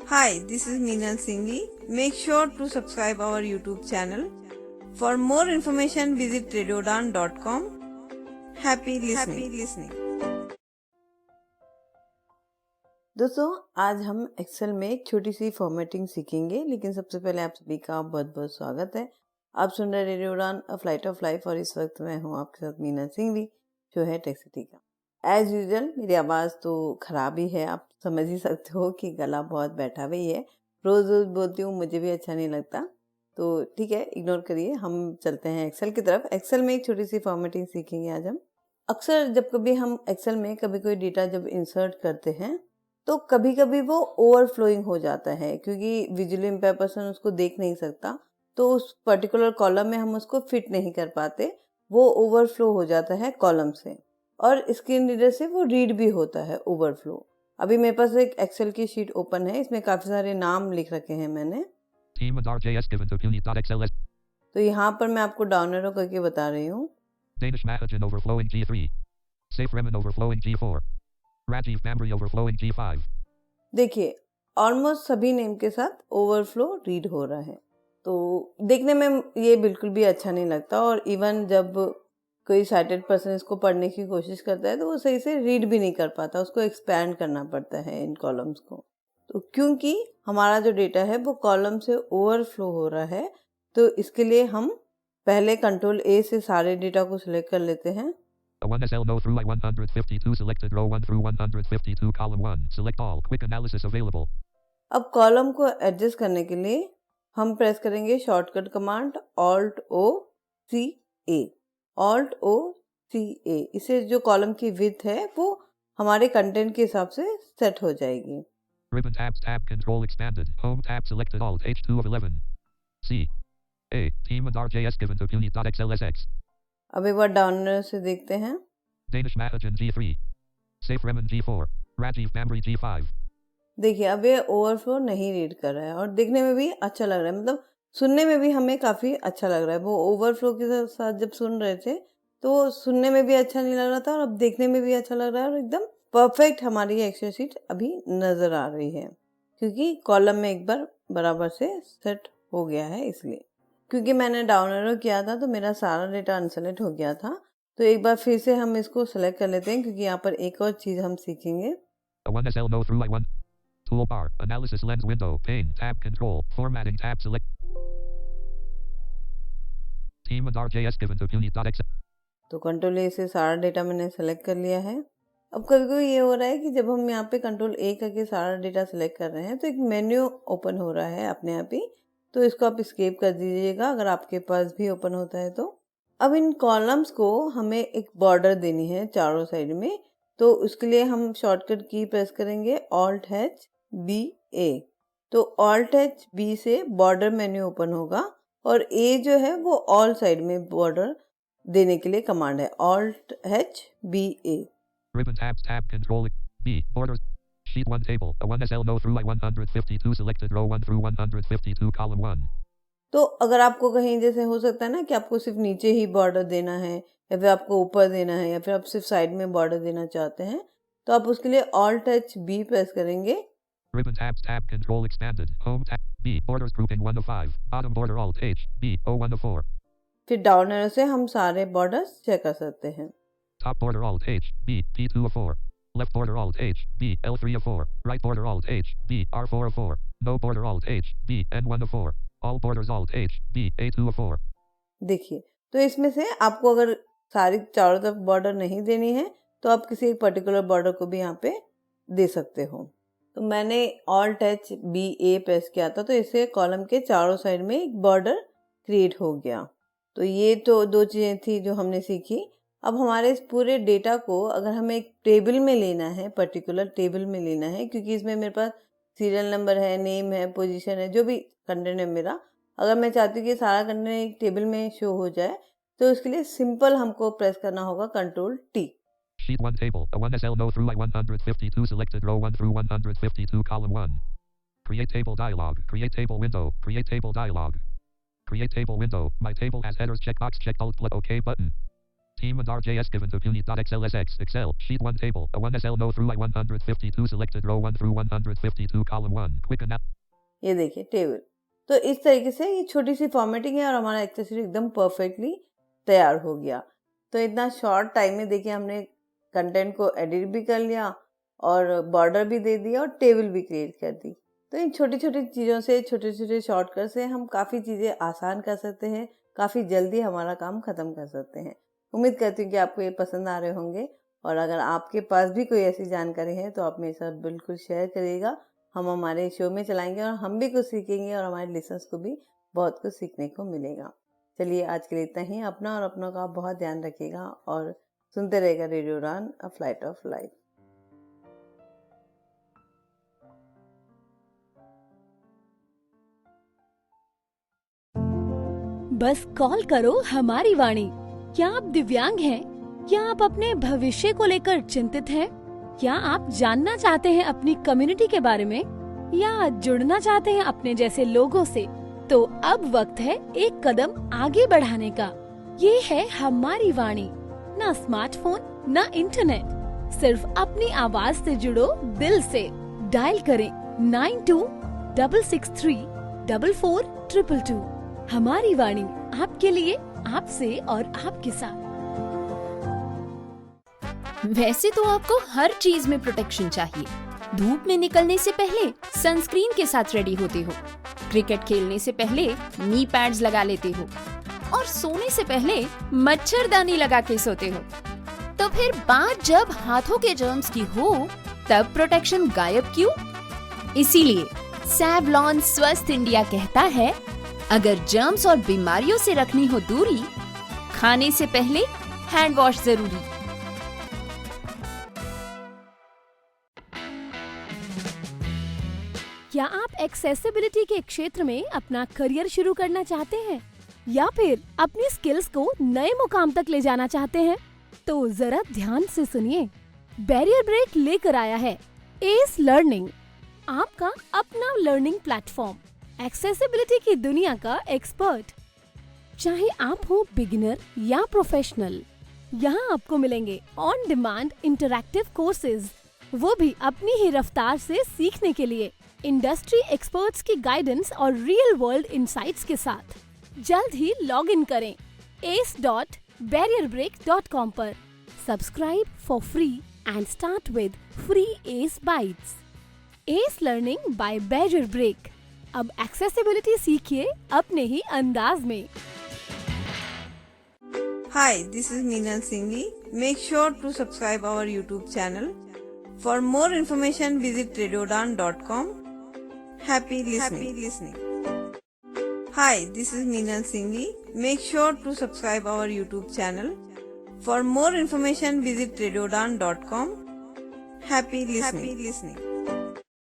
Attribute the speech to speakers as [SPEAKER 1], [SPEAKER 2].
[SPEAKER 1] Hi, this is Meena Singhi. Make sure to subscribe our YouTube channel. For more information, visit radiodan.com. Happy listening. दोस्तों, आज हम Excel में एक छोटी सी formatting सीखेंगे, लेकिन सबसे पहले आप सभी का बहुत बहुत स्वागत है। आप सुन रहे रेडियो उड़ान अ फ्लाइट ऑफ लाइफ और इस वक्त मैं हूँ आपके साथ मीना सिंघवी, जो है टेक सिटी का। एज यूजुअल मेरी आवाज़ तो ख़राब ही है, आप समझ ही सकते हो कि गला बहुत बैठा हुआ ही है। रोज़ रोज़ बोलती हूँ, मुझे भी अच्छा नहीं लगता, तो ठीक है, इग्नोर करिए। हम चलते हैं एक्सेल की तरफ। एक्सेल में एक छोटी सी फॉर्मेटिंग सीखेंगे आज हम। अक्सर जब कभी हम एक्सेल में कभी कोई डेटा जब इंसर्ट करते हैं तो कभी कभी वो ओवरफ्लोइंग हो जाता है, क्योंकि विजुअली इम्पेयर्ड पर्सन उसको देख नहीं सकता, तो उस पर्टिकुलर कॉलम में हम उसको फिट नहीं कर पाते, वो ओवरफ्लो हो जाता है कॉलम से, और स्क्रीन रीडर से वो रीड भी होता है ओवरफ्लो। अभी मेरे पास एक एक्सेल की शीट ओपन है, इसमें काफी सारे नाम लिख रखे हैं मैंने। तो यहाँ पर मैं आपको डाउन एरो करके बता रही हूँ।
[SPEAKER 2] Danish Mahajan overflowing G3. Safe Remen overflowing G4. Rajiv Bambri overflowing G5.
[SPEAKER 1] देखिए, ऑलमोस्ट सभी नेम के साथ ओवरफ्लो रीड हो रहा है, तो देखने में ये बिल्कुल भी अच्छा नहीं लगता, और इवन जब कोई साइटेड पर्सन इसको पढ़ने की कोशिश करता है तो वो सही से रीड भी नहीं कर पाता, उसको एक्सपैंड करना पड़ता है इन कॉलम्स को। तो क्योंकि हमारा जो डेटा है वो कॉलम से ओवरफ्लो हो रहा है, तो इसके लिए हम पहले कंट्रोल ए से सारे डेटा को सिलेक्ट कर लेते हैं।
[SPEAKER 2] A1SL no through I152 selected row 1 through 152 column 1. Select all. Quick analysis available.
[SPEAKER 1] अब कॉलम को एडजस्ट करने के लिए हम प्रेस करेंगे shortcut command Alt O C A। Alt O C A, इससे जो कॉलम की विड्थ है वो हमारे कंटेंट के हिसाब से सेट हो जाएगी।
[SPEAKER 2] Ribbon tabs tab control expanded. Home tab selected alt H2 of 11. C. A. Team and RJS given to Puni.xlsx.
[SPEAKER 1] अब एक बार डाउन से देखते हैं।
[SPEAKER 2] Danish Mahajan G3. Safe Remen G4. Rajiv Bambri G5.
[SPEAKER 1] देखिए, अब ये ओवरफ्लो नहीं रीड कर रहा है और दिखने में भी अच्छा लग रहा है, मतलब सुनने में भी हमें काफ़ी अच्छा लग रहा है। वो ओवरफ्लो के साथ जब सुन रहे थे तो वो सुनने में भी अच्छा नहीं लग रहा था और अब देखने में भी अच्छा लग रहा है, और एकदम परफेक्ट हमारी एक्सेल शीट अभी नज़र आ रही है, क्योंकि कॉलम में एक बार बराबर से सेट हो गया है। इसलिए क्योंकि मैंने डाउन एरो किया था तो मेरा सारा डेटा अनसेलेक्ट हो गया था, तो एक बार फिर से हम इसको सेलेक्ट कर लेते हैं, क्योंकि यहाँ पर एक और चीज़ हम सीखेंगे।
[SPEAKER 2] A1SL no through I1. Toolbar. Analysis lens window. Pane. Tab control. Formatting tab select. Team and RJS given to Puni.xlsx.
[SPEAKER 1] तो कंट्रोल ए से सारा डेटा मैंने सेलेक्ट कर लिया है। अब कभी कभी ये हो रहा है कि जब हम यहाँ पे कंट्रोल ए करके सारा डेटा सेलेक्ट कर रहे हैं तो एक मेन्यू ओपन हो रहा है अपने आप ही, तो इसको आप स्केप कर दीजिएगा अगर आपके पास भी ओपन होता है तो। अब इन कॉलम्स को हमें एक बॉर्डर देनी है चारों साइड में, तो उसके लिए हम शॉर्टकट की प्रेस करेंगे Alt H B A। तो Alt H B से बॉर्डर मेन्यू ओपन होगा, और ए जो है वो ऑल साइड में बॉर्डर देने के लिए कमांड है Alt H B A।
[SPEAKER 2] Ribbon tabs tab control B. Borders. Sheet 1 table. A1SL no through I152 selected row 1 through 152 column 1.
[SPEAKER 1] तो अगर आपको कहीं जैसे हो सकता है ना कि आपको सिर्फ नीचे ही बॉर्डर देना है, या फिर आपको ऊपर देना है, या फिर आप सिर्फ साइड में बॉर्डर देना चाहते हैं, तो आप उसके लिए Alt H B प्रेस करेंगे।
[SPEAKER 2] Ribbon tabs tab control expanded. Home tab B. Borders grouping 1 of 5. Bottom border alt H B O1 of 4.
[SPEAKER 1] फिर डाउन एरो से हम सारे बॉर्डर्स चेक कर सकते हैं।
[SPEAKER 2] Top border alt H B P2 of 4. Left border alt H B L3 of 4. Right border alt H B R4 of 4. No border alt H B N1 of 4. All borders alt H B A2 of 4.
[SPEAKER 1] देखिए, तो इसमें से आपको अगर सारी चारों तरफ border नहीं देनी है तो आप किसी एक पर्टिकुलर बॉर्डर को भी यहाँ पे दे सकते हो। तो मैंने Alt H B A press किया था, तो इससे कॉलम के चारों साइड में एक बॉर्डर क्रिएट हो गया। तो ये तो दो चीज़ें थी जो हमने सीखी। अब हमारे इस पूरे डेटा को अगर हमें एक टेबल में लेना है, पर्टिकुलर टेबल में लेना है, क्योंकि इसमें मेरे पास सीरियल नंबर है, नेम है, पोजीशन है, जो भी कंटेंट है मेरा, अगर मैं चाहती हूँ कि सारा कंटेंट एक टेबल में शो हो जाए, तो उसके लिए सिंपल हमको प्रेस करना होगा control T।
[SPEAKER 2] Sheet 1 table. A1SL no through I152 selected row 1 through 152 column 1. Create table dialog. Create table window. Create table dialog. Create table window. My table has headers checkbox checked alt plus OK button. schema.js given to punit.xlsx. Excel. Sheet 1 table. A 1SL no through I152 selected row 1 through 152 column 1. Quick and
[SPEAKER 1] ये देखिए table. तो इस तरीके से ये छोटी सी formatting है और हमारा एक्सेल शीट एकदम परफेक्टली तैयार हो गया। तो इतना शॉर्ट टाइम में देखिए हमने कंटेंट को एडिट भी कर लिया और बॉर्डर भी दे दिया और टेबल भी क्रिएट कर दी। तो इन छोटी छोटी चीज़ों से, छोटे छोटे शॉर्टकट से हम काफ़ी चीज़ें आसान कर सकते हैं, काफ़ी जल्दी हमारा काम ख़त्म कर सकते हैं। उम्मीद करती हूँ कि आपको ये पसंद आ रहे होंगे और अगर आपके पास भी कोई ऐसी जानकारी है तो आप मेरे साथ बिल्कुल शेयर करिएगा। हम हमारे शो में चलाएंगे और हम भी कुछ सीखेंगे और हमारे लिसनर्स को भी बहुत कुछ सीखने को मिलेगा। चलिए आज के लिए इतना ही। अपना और अपनों का बहुत ध्यान रखिएगा और सुनते रहेगा रेडियो उड़ान, अ फ्लाइट ऑफ लाइफ।
[SPEAKER 3] बस कॉल करो हमारी वाणी। क्या आप दिव्यांग हैं? क्या आप अपने भविष्य को लेकर चिंतित हैं? क्या आप जानना चाहते हैं अपनी कम्युनिटी के बारे में या जुड़ना चाहते हैं अपने जैसे लोगों से? तो अब वक्त है एक कदम आगे बढ़ाने का। ये है हमारी वाणी। ना स्मार्टफोन, ना इंटरनेट, सिर्फ अपनी आवाज से जुड़ो दिल से। डायल करें 9266344222। हमारी वाणी आपके लिए, आपसे और आपके साथ।
[SPEAKER 4] वैसे तो आपको हर चीज में प्रोटेक्शन चाहिए। धूप में निकलने से पहले सनस्क्रीन के साथ रेडी होते हो, क्रिकेट खेलने से पहले नी पैड्स लगा लेते हो और सोने से पहले मच्छरदानी लगा के सोते हो। तो फिर बात जब हाथों के जर्म्स की हो तब प्रोटेक्शन गायब क्यों? इसीलिए सैवलॉन स्वस्थ इंडिया कहता है, अगर जर्म्स और बीमारियों से रखनी हो दूरी, खाने से पहले हैंड वॉश जरूरी।
[SPEAKER 3] क्या आप एक्सेसिबिलिटी के क्षेत्र में अपना करियर शुरू करना चाहते हैं या फिर अपनी स्किल्स को नए मुकाम तक ले जाना चाहते हैं? तो जरा ध्यान से सुनिए। बैरियर ब्रेक लेकर आया है एस लर्निंग, आपका अपना लर्निंग प्लेटफॉर्म, एक्सेसिबिलिटी की दुनिया का एक्सपर्ट। चाहे आप हो बिगिनर या प्रोफेशनल, यहाँ आपको मिलेंगे ऑन डिमांड इंटरैक्टिव कोर्सेज, वो भी अपनी ही रफ्तार से सीखने के लिए, इंडस्ट्री एक्सपर्ट्स की गाइडेंस और रियल वर्ल्ड इंसाइट्स के साथ। जल्द ही लॉग इन करें ace.barrierbreak.com पर। Subscribe for free and start with free ace bytes. Ace learning by barrier break. अब एक्सेसिबिलिटी सीखिए अपने ही अंदाज में।
[SPEAKER 1] Hi, this is Meenal Singhi. Make sure to subscribe our YouTube channel. For more information, visit radioudan.com. Happy listening. Hi, this is Meenal Singhi. Make sure to subscribe our YouTube channel. For more information, visit radioudan.com. Happy listening.